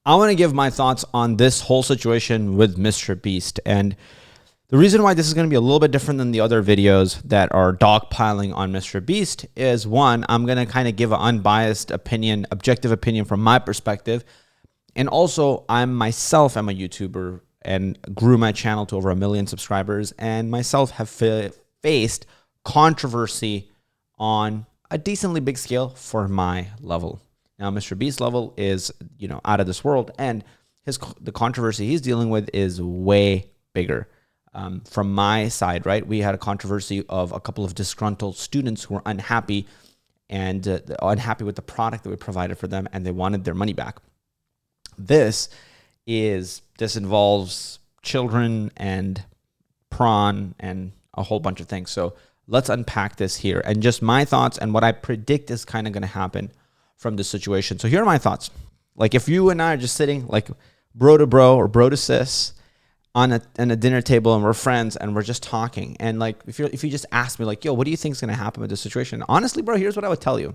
I want to give my thoughts on this whole situation with MrBeast. And the reason why this is going to be a little bit different than the other videos that are dogpiling on MrBeast is, one, I'm going to kind of give an unbiased opinion, objective opinion from my perspective. And also, I'm a YouTuber and grew my channel to over 1 million subscribers, and myself have faced controversy on a decently big scale for my level. Now, MrBeast's level is, out of this world, and the controversy he's dealing with is way bigger. From my side, right, we had a controversy of a couple of disgruntled students who were unhappy unhappy with the product that we provided for them, and they wanted their money back. This involves children and prawn and a whole bunch of things. So let's unpack this here and just my thoughts and what I predict is kind of going to happen from this situation. So here are my thoughts. Like, if you and I are just sitting like bro to bro or bro to sis on a dinner table, and we're friends and we're just talking, and like if you just ask me like, yo, what do you think is going to happen with this situation? Honestly, bro, here's what I would tell you.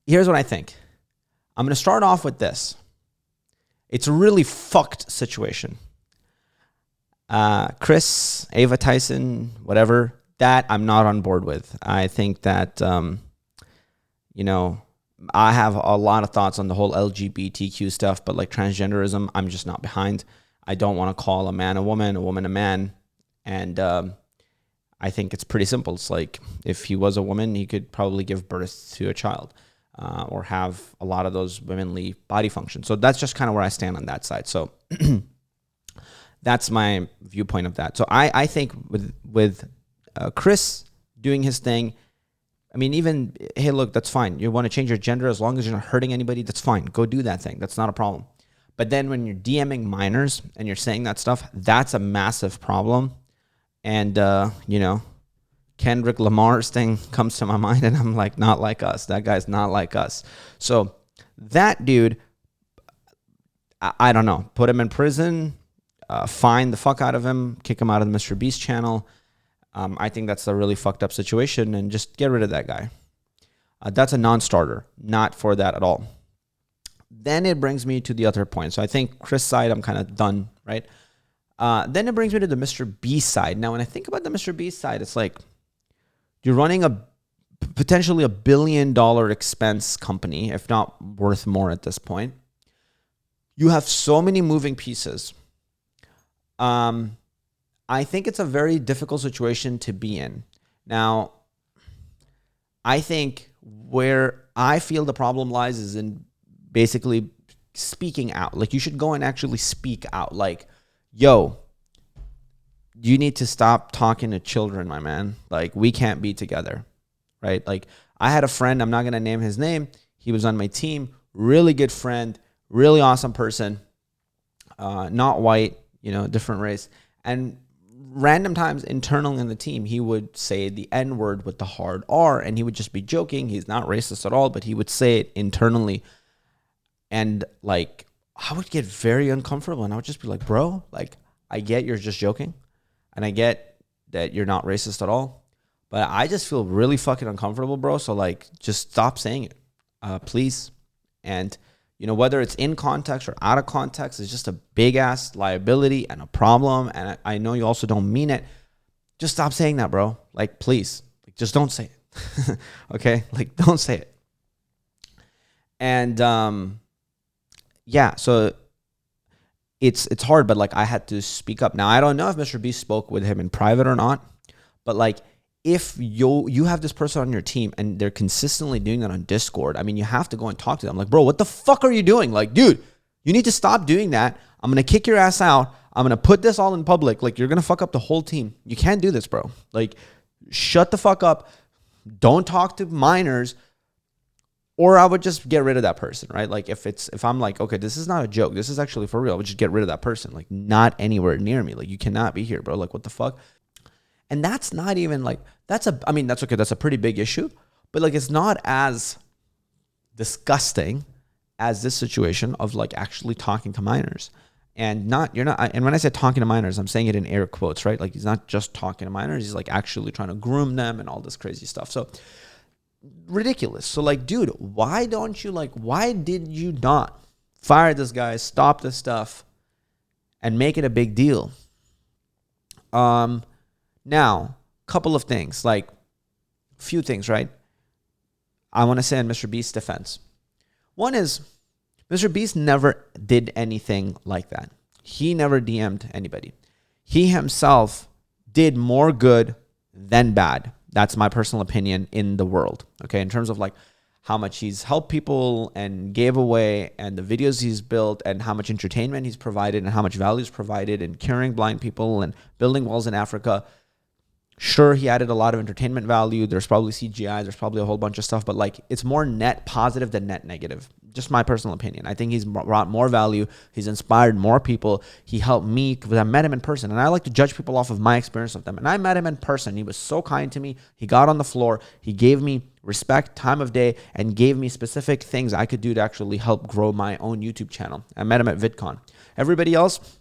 Here's what I think. I'm going to start off with this. It's a really fucked situation. Chris, Ava Tyson, whatever, that I'm not on board with. I think that, I have a lot of thoughts on the whole LGBTQ stuff, but like transgenderism, I'm just not behind. I don't want to call a man a woman a man. And I think it's pretty simple. It's like, if he was a woman, he could probably give birth to a child. Or have a lot of those womanly body functions. So that's just kind of where I stand on that side. So that's my viewpoint of that. So I think with Chris doing his thing, I mean, even, hey, look, that's fine. You want to change your gender as long as you're not hurting anybody, that's fine. Go do that thing. That's not a problem. But then when you're DMing minors and you're saying that stuff, that's a massive problem. And, Kendrick Lamar's thing comes to my mind, and I'm like, not like us. That guy's not like us. So that dude, I don't know. Put him in prison, fine the fuck out of him, kick him out of the MrBeast channel. I think that's a really fucked up situation, and just get rid of that guy. That's a non-starter. Not for that at all. Then it brings me to the other point. So I think Chris' side, I'm kind of done, right? Then it brings me to the MrBeast side. Now, when I think about the MrBeast side, it's like, you're running potentially $1 billion expense company, if not worth more at this point. You have so many moving pieces. I think it's a very difficult situation to be in. Now, I think where I feel the problem lies is in basically speaking out. Like, you should go and actually speak out. Like, yo, you need to stop talking to children, my man. Like, we can't be together, right? Like, I had a friend, I'm not going to name his name. He was on my team, really good friend, really awesome person, not white, different race. And random times internally in the team, he would say the N-word with the hard R, and he would just be joking. He's not racist at all, but he would say it internally. And like, I would get very uncomfortable, and I would just be like, bro, like, I get you're just joking. And I get that you're not racist at all, but I just feel really fucking uncomfortable, bro. So like, just stop saying it, please. And whether it's in context or out of context, it's just a big ass liability and a problem. And I know you also don't mean it. Just stop saying that, bro. Like, please, like, just don't say it. Okay, like, don't say it. And yeah, so it's hard, but like, I had to speak up. Now, I don't know if MrBeast spoke with him in private or not, but like, if you have this person on your team and they're consistently doing that on Discord, I mean, you have to go and talk to them. Like, bro, what the fuck are you doing? Like, dude, you need to stop doing that. I'm going to kick your ass out. I'm going to put this all in public. Like, you're going to fuck up the whole team. You can't do this, bro. Like, shut the fuck up. Don't talk to minors. Or I would just get rid of that person, right? Like, if I'm like, okay, this is not a joke, this is actually for real, I would just get rid of that person. Like, not anywhere near me. Like, you cannot be here, bro. Like, what the fuck? And that's not even like, that's okay. That's a pretty big issue, but like, it's not as disgusting as this situation of like actually talking to minors. And and when I say talking to minors, I'm saying it in air quotes, right? Like, he's not just talking to minors, he's like actually trying to groom them and all this crazy stuff. So ridiculous. So like, dude, why did you not Fire this guy, stop this stuff, and make it a big deal. Now, couple of things, like few things, right? I want to say in MrBeast's defense. One is MrBeast never did anything like that. He never DM'd anybody. He himself did more good than bad. That's my personal opinion in the world. Okay, in terms of like how much he's helped people and gave away and the videos he's built and how much entertainment he's provided and how much value he's provided and curing blind people and building walls in Africa. Sure, he added a lot of entertainment value. There's probably CGI. There's probably a whole bunch of stuff. But like, it's more net positive than net negative. Just my personal opinion. I think he's brought more value. He's inspired more people. He helped me because I met him in person. And I like to judge people off of my experience with them. And I met him in person. He was so kind to me. He got on the floor. He gave me respect, time of day, and gave me specific things I could do to actually help grow my own YouTube channel. I met him at VidCon. Everybody else,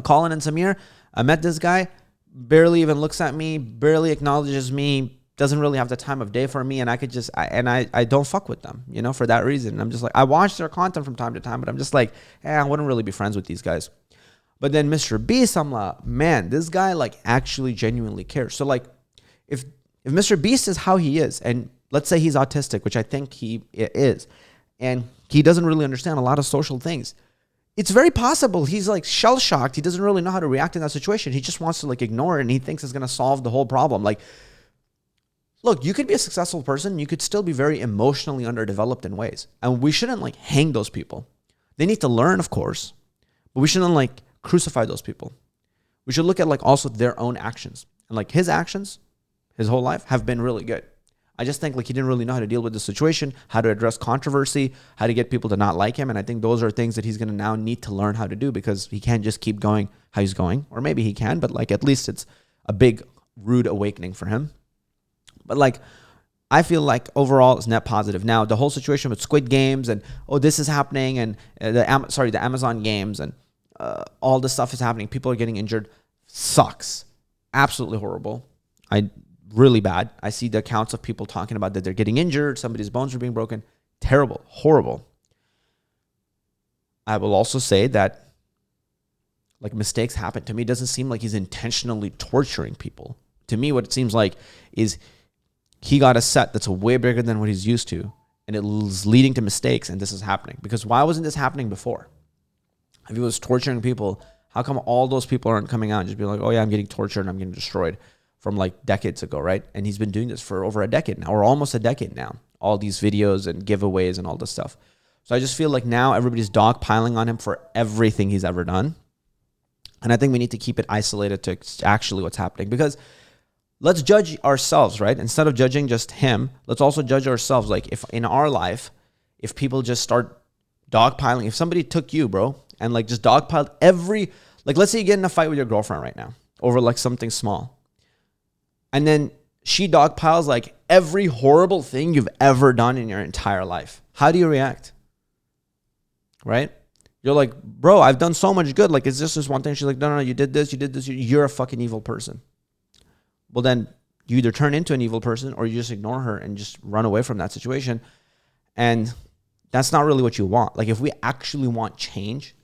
Colin and Samir, I met this guy. Barely even looks at me, barely acknowledges me, doesn't really have the time of day for me, and I don't fuck with them, for that reason. I'm just like, I watch their content from time to time, but I'm just like, I wouldn't really be friends with these guys. But then MrBeast, I'm like, man, this guy like actually genuinely cares. So like, if MrBeast is how he is, and let's say he's autistic, which I think he is, and he doesn't really understand a lot of social things, it's very possible he's like shell shocked. He doesn't really know how to react in that situation. He just wants to like ignore it and he thinks it's going to solve the whole problem. Like, look, you could be a successful person. You could still be very emotionally underdeveloped in ways. And we shouldn't like hang those people. They need to learn, of course, but we shouldn't like crucify those people. We should look at like also their own actions. And like his actions, his whole life have been really good. I just think like he didn't really know how to deal with the situation, how to address controversy, how to get people to not like him. And I think those are things that he's going to now need to learn how to do because he can't just keep going how he's going. Or maybe he can, but like at least it's a big rude awakening for him. But like, I feel like overall it's net positive. Now, the whole situation with Squid Games and, this is happening and the Amazon games and all this stuff is happening. People are getting injured. Sucks. Absolutely horrible. Really bad. I see the accounts of people talking about that they're getting injured. Somebody's bones are being broken. Terrible. Horrible. I will also say that like mistakes happen. To me, it doesn't seem like he's intentionally torturing people. To me, what it seems like is he got a set that's way bigger than what he's used to. And it is leading to mistakes. And this is happening. Because why wasn't this happening before? If he was torturing people, how come all those people aren't coming out and just being like, oh yeah, I'm getting tortured and I'm getting destroyed? From like decades ago, right? And he's been doing this for over a decade now, or almost a decade now. All these videos and giveaways and all this stuff. So I just feel like now everybody's dogpiling on him for everything he's ever done. And I think we need to keep it isolated to actually what's happening. Because let's judge ourselves, right? Instead of judging just him, let's also judge ourselves. Like if in our life, if people just start dogpiling, if somebody took you, bro, and like just dogpiled like let's say you get in a fight with your girlfriend right now over like something small. And then she dogpiles like every horrible thing you've ever done in your entire life. How do you react? Right? You're like, bro, I've done so much good. Like, it's just this one thing. She's like, no, you did this. You're a fucking evil person. Well, then you either turn into an evil person or you just ignore her and just run away from that situation. And that's not really what you want. Like, if we actually want change,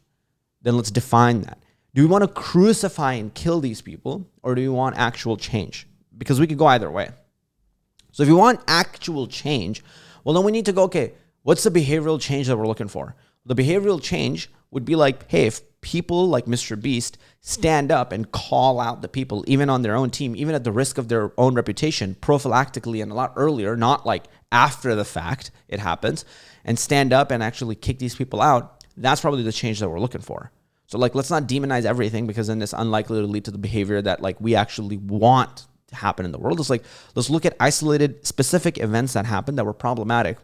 then let's define that. Do we want to crucify and kill these people or do we want actual change? Because we could go either way. So if you want actual change, well, then we need to go, okay, what's the behavioral change that we're looking for? The behavioral change would be like, hey, if people like MrBeast stand up and call out the people, even on their own team, even at the risk of their own reputation, prophylactically and a lot earlier, not like after the fact it happens, and stand up and actually kick these people out, that's probably the change that we're looking for. So like, let's not demonize everything because then it's unlikely to lead to the behavior that like we actually want to happen in the world. It's like, let's look at isolated specific events that happened that were problematic,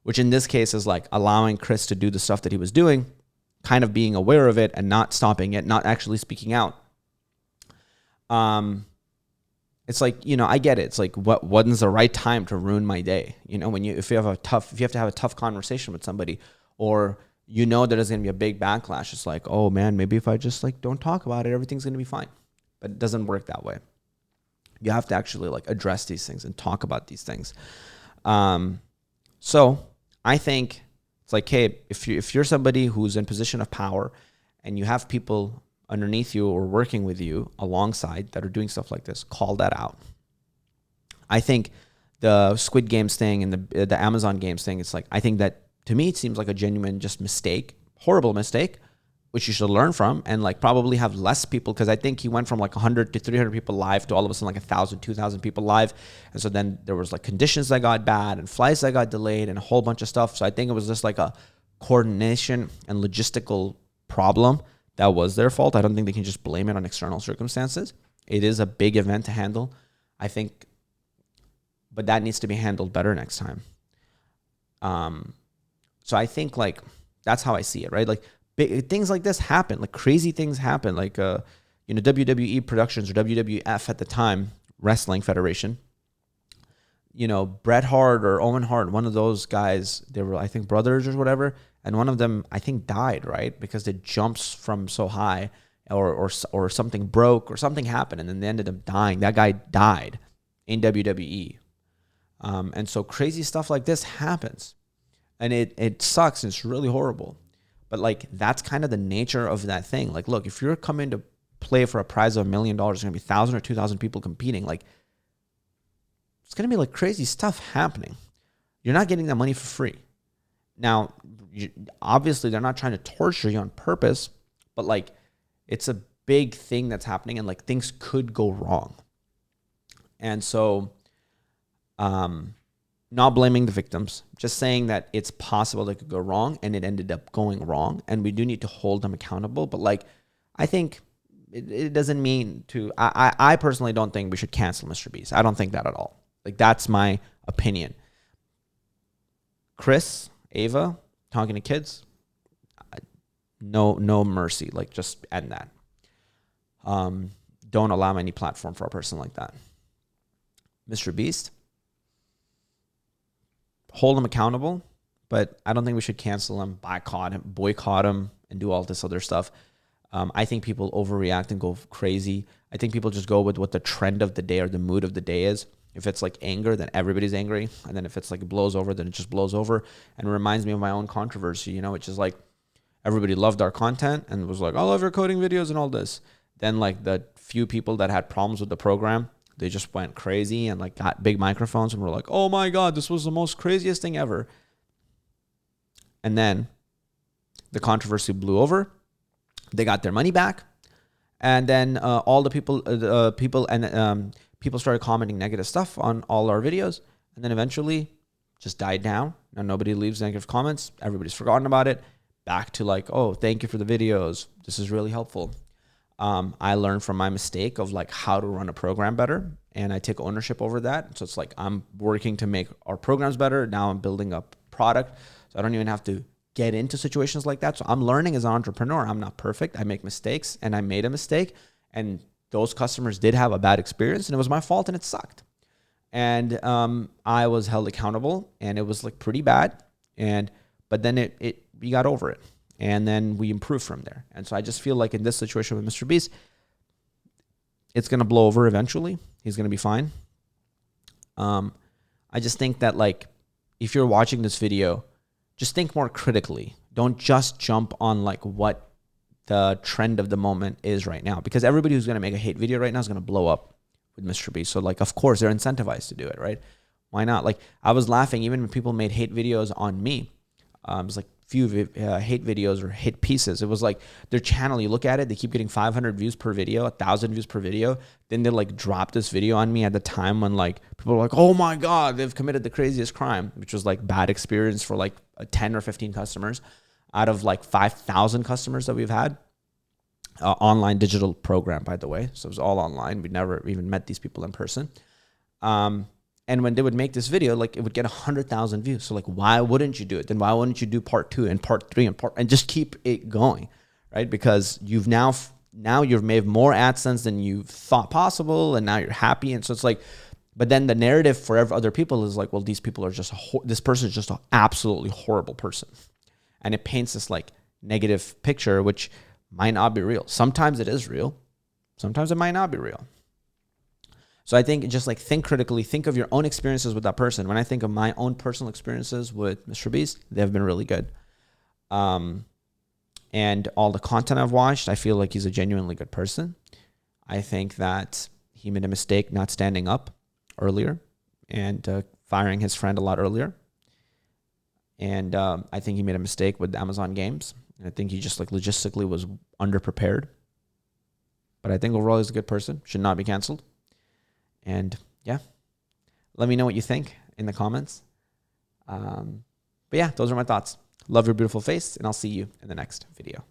which in this case is like allowing Chris to do the stuff that he was doing, kind of being aware of it and not stopping it, not actually speaking out. It's like, I get it. It's like, when's the right time to ruin my day? If you have to have a tough conversation with somebody, or that there's going to be a big backlash. It's like, oh man, maybe if I just like don't talk about it, everything's going to be fine. But it doesn't work that way. You have to actually like address these things and talk about these things. So I think It's like, hey, if you're somebody who's in position of power and you have people underneath you or working with you alongside that are doing stuff like this, call that out. I think the Squid Games thing and the Amazon Games thing, it's like, I think that to me, it seems like a genuine just mistake, horrible mistake, which you should learn from and like probably have less people, because I think he went from like 100 to 300 people live to all of a sudden like 1,000, 2,000 people live. And so then there was like conditions that got bad and flights that got delayed and a whole bunch of stuff. So I think it was just like a coordination and logistical problem that was their fault. I don't think they can just blame it on external circumstances. It is a big event to handle, I think, but that needs to be handled better next time. So I think like that's how I see it, right? Like big things like this happen, like crazy things happen, like WWE Productions or WWF at the time, Wrestling Federation. Bret Hart or Owen Hart, one of those guys, they were, I think, brothers or whatever, and one of them, I think, died, right? Because it jumps from so high, or something broke or something happened, and then they ended up dying. That guy died in WWE. And so crazy stuff like this happens. And it sucks and it's really horrible. But like that's kind of the nature of that thing. Like, look, if you're coming to play for a prize of $1 million, there's gonna be 1,000 or 2,000 people competing. Like, it's gonna be like crazy stuff happening. You're not getting that money for free. Now, obviously, they're not trying to torture you on purpose, but like it's a big thing that's happening, and like things could go wrong. And so, not blaming the victims, just saying that it's possible they could go wrong, and it ended up going wrong, and we do need to hold them accountable. But like, I think it doesn't mean to, I personally don't think we should cancel MrBeast. I don't think that at all. Like, that's my opinion. Chris, Ava, talking to kids, no mercy. Like, just end that. Don't allow any platform for a person like that. MrBeast, hold him accountable, but I don't think we should cancel him, boycott him, and do all this other stuff. I think people overreact and go crazy. I think people just go with what the trend of the day or the mood of the day is. If it's like anger, then everybody's angry. And then if it's like it blows over, then it just blows over. And it reminds me of my own controversy, which is like everybody loved our content and was like, I love your coding videos and all this. Then like the few people that had problems with the program, they just went crazy and like got big microphones and were like, oh my God, this was the most craziest thing ever. And then the controversy blew over. They got their money back. And then all the people started commenting negative stuff on all our videos. And then eventually just died down. Now nobody leaves negative comments. Everybody's forgotten about it. Back to like, oh, thank you for the videos. This is really helpful. I learned from my mistake of like how to run a program better, and I take ownership over that. So it's like I'm working to make our programs better. Now I'm building up product, so I don't even have to get into situations like that. So I'm learning as an entrepreneur. I'm not perfect. I make mistakes, and I made a mistake, and those customers did have a bad experience, and it was my fault, and it sucked. And I was held accountable, and it was like pretty bad. But then we got over it. And then we improve from there. And so I just feel like in this situation with MrBeast, it's going to blow over eventually. He's going to be fine. I just think that like, if you're watching this video, just think more critically. Don't just jump on like what the trend of the moment is right now, because everybody who's going to make a hate video right now is going to blow up with MrBeast. So like, of course they're incentivized to do it, right? Why not? Like, I was laughing even when people made hate videos on me. It was like few hate videos or hit pieces. It was like their channel, you look at it, they keep getting 500 views per video, 1,000 views per video. Then they like drop this video on me at the time when like people were like, oh my God, they've committed the craziest crime, which was like bad experience for like 10 or 15 customers out of like 5,000 customers that we've had. Online digital program, by the way. So it was all online. We never even met these people in person. And when they would make this video, like it would get 100,000 views. So like, why wouldn't you do it? Then why wouldn't you do part 2 and part 3 and just keep it going, right? Because you've now you've made more AdSense than you thought possible, and now you're happy. And so it's like, but then the narrative for other people is like, well, these people are just this person is just an absolutely horrible person, and it paints this like negative picture, which might not be real. Sometimes it is real, sometimes it might not be real. So I think just like think critically, think of your own experiences with that person. When I think of my own personal experiences with MrBeast, they've been really good. And all the content I've watched, I feel like he's a genuinely good person. I think that he made a mistake not standing up earlier and firing his friend a lot earlier. And I think he made a mistake with Amazon Games. I think he just like logistically was underprepared. But I think overall he's a good person. Should not be canceled. And yeah, let me know what you think in the comments. But yeah, those are my thoughts. Love your beautiful face, and I'll see you in the next video.